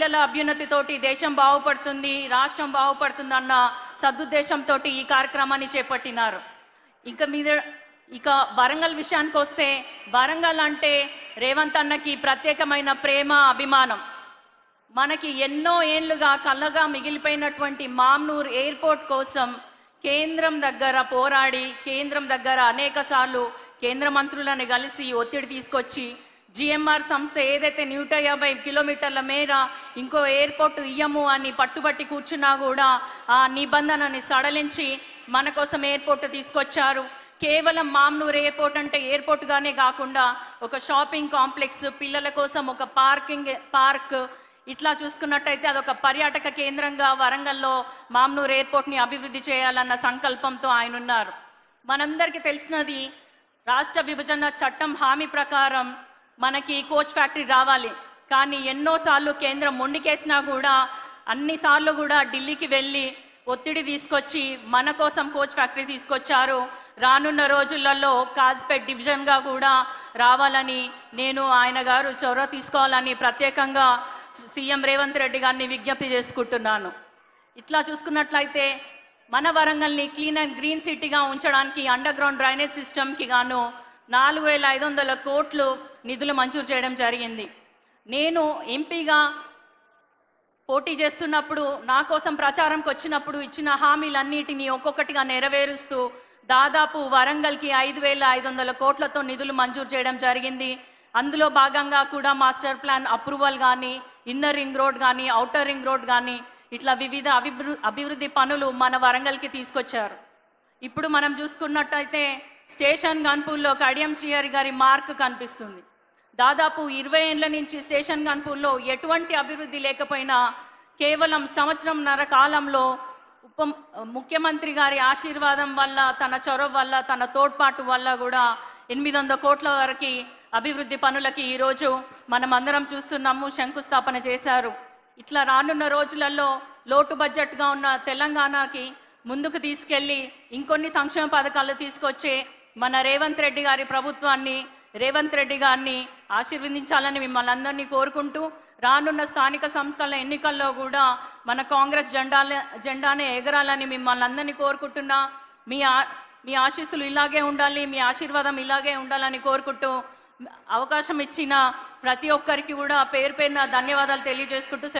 పిల్లల అభ్యున్నతితోటి దేశం బాగుపడుతుంది, రాష్ట్రం బాగుపడుతుంది అన్న సదుద్దేశంతో ఈ కార్యక్రమాన్ని చేపట్టినారు. ఇక వరంగల్ విషయానికి వస్తే, వరంగల్ అంటే రేవంత్ అన్నకి ప్రత్యేకమైన ప్రేమ, అభిమానం. మనకి ఎన్నో ఏళ్లుగా కళ్ళగా మిగిలిపోయినటువంటి మామ్నూర్ ఎయిర్పోర్ట్ కోసం కేంద్రం దగ్గర పోరాడి, కేంద్రం దగ్గర అనేక సార్లు కేంద్ర మంత్రులను కలిసి ఒత్తిడి తీసుకొచ్చి జిఎంఆర్ సంస్థ ఏదైతే 150 కిలోమీటర్ల మేర ఇంకో ఎయిర్పోర్ట్ ఇయ్యము అని పట్టుబట్టి కూర్చున్నా కూడా ఆ నిబంధనని సడలించి మన కోసం ఎయిర్పోర్ట్ తీసుకొచ్చారు. కేవలం మామ్నూర్ ఎయిర్పోర్ట్ అంటే ఎయిర్పోర్ట్గానే కాకుండా ఒక షాపింగ్ కాంప్లెక్స్, పిల్లల కోసం ఒక పార్క్, ఇట్లా చూసుకున్నట్టయితే అదొక పర్యాటక కేంద్రంగా వరంగల్లో మామ్నూర్ ఎయిర్పోర్ట్ని అభివృద్ధి చేయాలన్న సంకల్పంతో ఆయన ఉన్నారు. మనందరికీ తెలిసినది, రాష్ట్ర విభజన చట్టం హామీ ప్రకారం మనకి కోచ్ ఫ్యాక్టరీ రావాలి. కానీ ఎన్నోసార్లు కేంద్రం మొండికేసినా కూడా అన్నిసార్లు కూడా ఢిల్లీకి వెళ్ళి ఒత్తిడి తీసుకొచ్చి మన కోసం కోచ్ ఫ్యాక్టరీ తీసుకొచ్చారు. రానున్న రోజులలో కాజ్పేట్ డివిజన్గా కూడా రావాలని, నేను ఆయన గారు చొరవ తీసుకోవాలని ప్రత్యేకంగా సీఎం రేవంత్ రెడ్డి గారిని విజ్ఞప్తి చేసుకుంటున్నాను. ఇట్లా చూసుకున్నట్లయితే మన వరంగల్ని క్లీన్ అండ్ గ్రీన్ సిటీగా ఉంచడానికి అండర్ గ్రౌండ్ డ్రైనేజ్ సిస్టమ్కి గాను 4500 కోట్లు నిధులు మంజూరు చేయడం జరిగింది. నేను ఎంపీగా పోటీ చేస్తున్నప్పుడు, నా కోసం ప్రచారంకి వచ్చినప్పుడు ఇచ్చిన హామీలన్నిటినీ ఒక్కొక్కటిగా నెరవేరుస్తూ దాదాపు వరంగల్కి 5500 కోట్లతో నిధులు మంజూరు చేయడం జరిగింది. అందులో భాగంగా కూడా మాస్టర్ ప్లాన్ అప్రూవల్ కానీ, ఇన్నర్ రింగ్ రోడ్ కానీ, ఔటర్ రింగ్ రోడ్ కానీ, ఇట్లా వివిధ అభివృద్ధి పనులు మన వరంగల్కి తీసుకొచ్చారు. ఇప్పుడు మనం చూసుకున్నట్టయితే స్టేషన్ గన్పూర్లో కడియం శ్రీహరి గారి మార్క్ కనిపిస్తుంది. దాదాపు 20 ఏళ్ల నుంచి స్టేషన్ గన్పూర్లో ఎటువంటి అభివృద్ధి లేకపోయినా కేవలం సంవత్సరంన్నర కాలంలో ముఖ్యమంత్రి గారి ఆశీర్వాదం వల్ల, తన చొరవ వల్ల, తన తోడ్పాటు వల్ల కూడా 800 కోట్ల వరకు అభివృద్ధి పనులకి ఈరోజు మనం అందరం చూస్తున్నాము, శంకుస్థాపన చేశారు. ఇట్లా రానున్న రోజులలో లోటు బడ్జెట్గా ఉన్న తెలంగాణకి ముందుకు తీసుకెళ్ళి ఇంకొన్ని సంక్షేమ పథకాలు తీసుకొచ్చే మన రేవంత్ రెడ్డి గారి ప్రభుత్వాన్ని, రేవంత్ రెడ్డి గారిని ఆశీర్వదించాలని మిమ్మల్ని అందరినీ కోరుకుంటూ, రానున్న స్థానిక సంస్థల ఎన్నికల్లో కూడా మన కాంగ్రెస్ జెండానే ఎగరాలని మిమ్మల్ని అందరినీ కోరుకుంటున్నా. మీ ఆశీస్సులు ఇలాగే ఉండాలి, మీ ఆశీర్వాదం ఇలాగే ఉండాలని కోరుకుంటూ, అవకాశం ఇచ్చిన ప్రతి ఒక్కరికి కూడా పేరు పేరున ధన్యవాదాలు తెలియజేసుకుంటూ